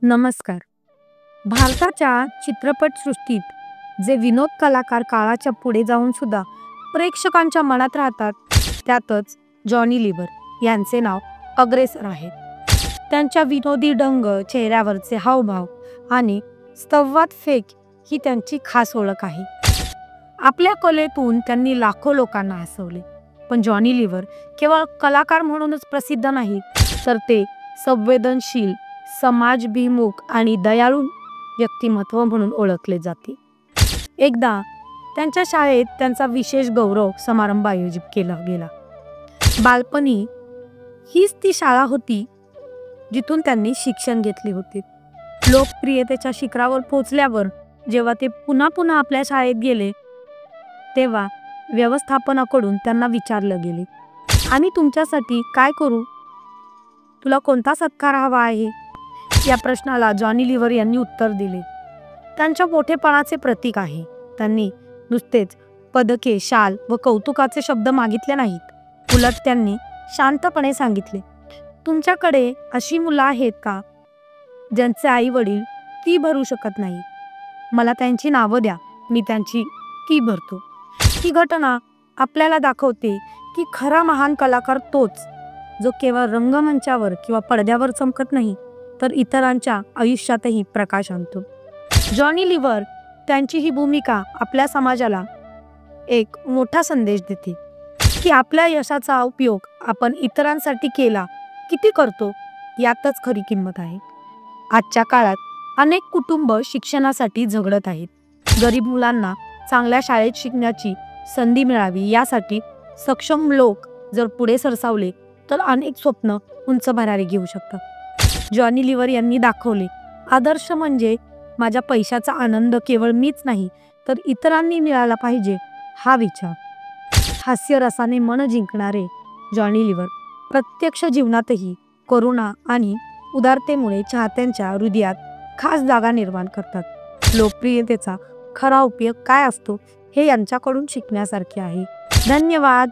नमस्कार. भारताच्या चित्रपटसृष्टीत जे विनोद कलाकार काळाच्या पुढे जाऊन सुद्धा प्रेक्षकांच्या मनात राहतात, त्यातच जॉनी लिव्हर यांचे नाव अग्रेसर आहे. त्यांच्या विनोदी ढंग, चेहऱ्यावरचे हावभाव आणि संवाद फेक ही त्यांची खास ओळख आहे. आपल्या कलेतून त्यांनी लाखो लोकांना हसवले. पण जॉनी लिव्हर केवळ कलाकार म्हणूनच प्रसिद्ध नाही, तर ते संवेदनशील, समाजभिमुख आणि दयाळू व्यक्तिमत्व म्हणून ओळखले जाते. एकदा त्यांच्या शाळेत त्यांचा विशेष गौरव समारंभ आयोजित केला गेला. बालपणी हीच ती शाळा होती जिथून त्यांनी शिक्षण घेतले होते. लोकप्रियतेच्या शिखरावर पोहोचल्यावर जेव्हा ते पुन्हा पुन्हा आपल्या शाळेत गेले, तेव्हा व्यवस्थापनाकडून त्यांना विचारलं गेले, आम्ही तुमच्यासाठी काय करू? तुला कोणता सत्कार हवा आहे? या प्रश्नाला जॉनी लिव्हर यांनी उत्तर दिले, त्यांच्या मोठेपणाचे प्रतीक आहे. त्यांनी नुसतेच पदके, शाल व कौतुकाचे शब्द मागितले नाहीत. उलट त्यांनी शांतपणे सांगितले, तुमच्याकडे अशी मुलं आहेत का ज्यांचे आई वडील फी भरू शकत नाही? मला त्यांची नावं द्या, मी त्यांची फी भरतो. ही घटना आपल्याला दाखवते की खरा महान कलाकार तोच जो केवळ रंगमंचावर किंवा पडद्यावर चमकत नाही, तर इतरांच्या आयुष्यातही प्रकाश आणतो. जॉनी लिव्हर त्यांची ही भूमिका आपल्या समाजाला एक मोठा संदेश देते की आपल्या यशाचा उपयोग आपण इतरांसाठी केला किती करतो, यातच खरी किंमत आहे. आजच्या काळात अनेक कुटुंब शिक्षणासाठी झगडत आहेत. गरीब मुलांना चांगल्या शाळेत शिकण्याची संधी मिळावी यासाठी सक्षम लोक जर पुढे सरसावले, तर अनेक स्वप्न उंच भरारी घेऊ शकतात. जॉनी लिव्हर यांनी दाखवले, आदर्श म्हणजे माझ्या पैशाचा आनंद केवळ मीच नाही, तर इतरांनी मिळाला पाहिजे हा विचार. हास्यरसाने मन जिंकणारे जॉनी लिव्हर प्रत्यक्ष जीवनातही करुणा आणि उदारतेमुळे चाहत्यांच्या हृदयात खास जागा निर्माण करतात. लोकप्रियतेचा खरा उपयोग काय असतो हे यांच्याकडून शिकण्यासारखे आहे. धन्यवाद.